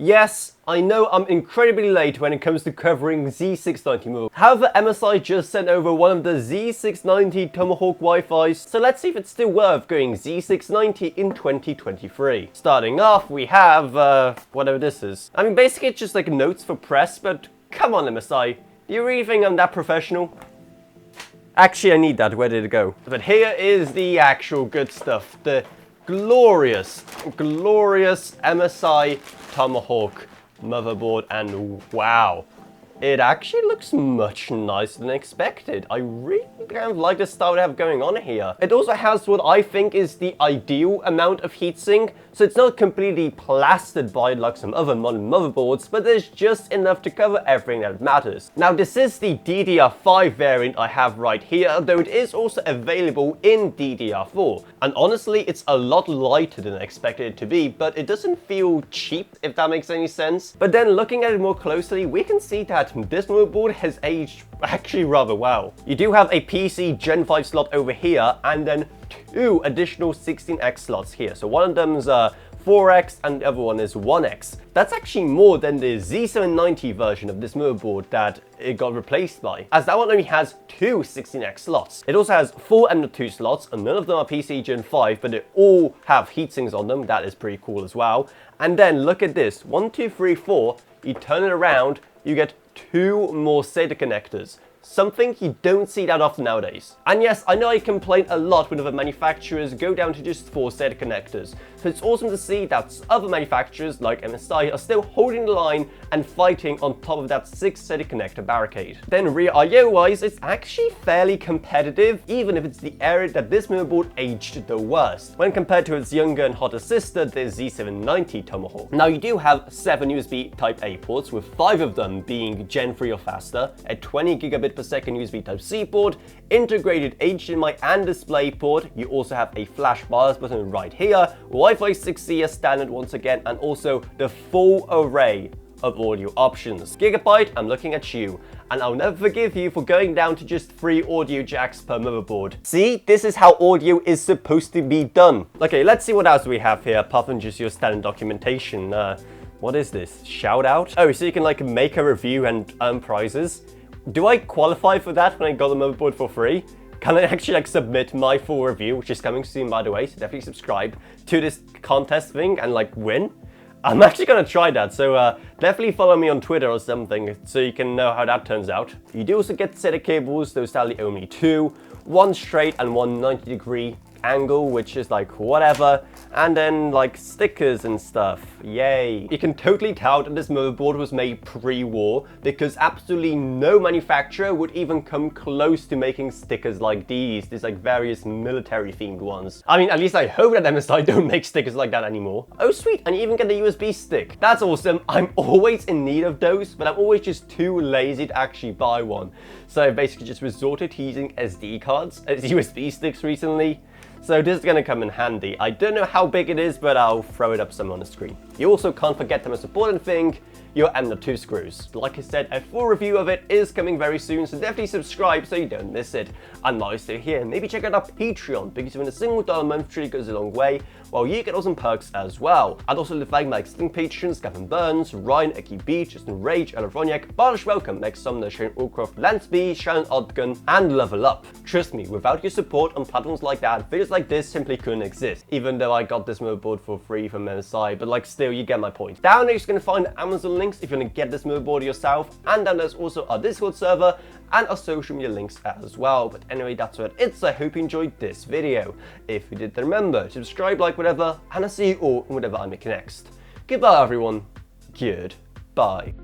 Yes, I know I'm incredibly late when it comes to covering Z690 movies. However, MSI just sent over one of the Z690 Tomahawk WiFis, so let's see if it's still worth going Z690 in 2023. Starting off, we have, whatever this is. I mean, basically it's just like notes for press, but come on MSI, do you really think I'm that professional? Actually, I need that. Where did it go? But here is the actual good stuff. The glorious MSI Tomahawk motherboard, and wow, it actually looks much nicer than expected. I really kind of like the style they have going on here. It also has what I think is the ideal amount of heatsink, so it's not completely plastered by like some other modern motherboards, but there's just enough to cover everything that matters. Now this is the DDR5 variant I have right here, though it is also available in DDR4. And honestly, it's a lot lighter than I expected it to be, but it doesn't feel cheap, if that makes any sense. But then looking at it more closely, we can see that this motherboard has aged actually rather well. You do have a PC Gen 5 slot over here, and then two additional 16X slots here. So one of them's 4X and the other one is 1X. That's actually more than the Z790 version of this motherboard that it got replaced by, as that one only has two 16X slots. It also has 4 M.2 slots, and none of them are PC Gen 5, but they all have heatsinks on them. That is pretty cool as well. And then look at this, 1, 2, 3, 4, you turn it around, you get 2 more SATA connectors. Something you don't see that often nowadays. And yes, I know I complain a lot when other manufacturers go down to just 4 SATA connectors, so it's awesome to see that other manufacturers like MSI are still holding the line and fighting on top of that 6 SATA connector barricade. Then rear I/O wise, it's actually fairly competitive, even if it's the area that this motherboard aged the worst, when compared to its younger and hotter sister, the Z790 Tomahawk. Now you do have 7 USB Type-A ports, with 5 of them being Gen 3 or faster, a 20 gigabit per second USB Type-C port, integrated HDMI and display port. You also have a flash BIOS button right here, Wi-Fi 6E as standard once again, and also the full array of audio options. Gigabyte, I'm looking at you, and I'll never forgive you for going down to just 3 audio jacks per motherboard. See, this is how audio is supposed to be done. Okay, let's see what else we have here, apart from just your standard documentation. What is this? Shout out? Oh, so you can like make a review and earn prizes. Do I qualify for that when I got the motherboard for free? Can I actually like submit my full review, which is coming soon by the way, so definitely subscribe to this contest thing and like win? I'm actually gonna try that, so definitely follow me on Twitter or something so you can know how that turns out. You do also get SATA cables, those are the only 2, one straight and one 90-degree angle, which is like whatever, and then like stickers and stuff. Yay. You can totally tell that this motherboard was made pre-war, because absolutely no manufacturer would even come close to making stickers like these. There's like various military themed ones. I mean, at least I hope that MSI don't make stickers like that anymore. Oh sweet, and you even get a USB stick. That's awesome. I'm always in need of those, but I'm always just too lazy to actually buy one. So I basically just resorted to using SD cards as USB sticks recently. So this is going to come in handy. I don't know how big it is, but I'll throw it up some on the screen. You also can't forget the most important thing, your M.2 screws. Like I said, a full review of it is coming very soon, so definitely subscribe so you don't miss it. And while you're still here, maybe check out our Patreon, because even a single $1 a month truly goes a long way, while you get awesome perks as well. I'd also like my existing patrons, Gavin Burns, Ryan, Eki Beach, Justin Rage, Ella Vroniak, Barlish Welcome, Meg Sumner, Shane Allcroft, Lanceby, Sharon Odgun, and Level Up. Trust me, without your support on platforms like that, videos like this simply couldn't exist, even though I got this motherboard for free from MSI, but like still, you get my point. Down there you're going to find Amazon links if you want to get this motherboard yourself, and down there's also our Discord server and our social media links as well. But anyway, that's what it is. I hope you enjoyed this video. If you did, then remember to subscribe, like, whatever, and I'll see you all in whatever I make next. Goodbye everyone. Goodbye.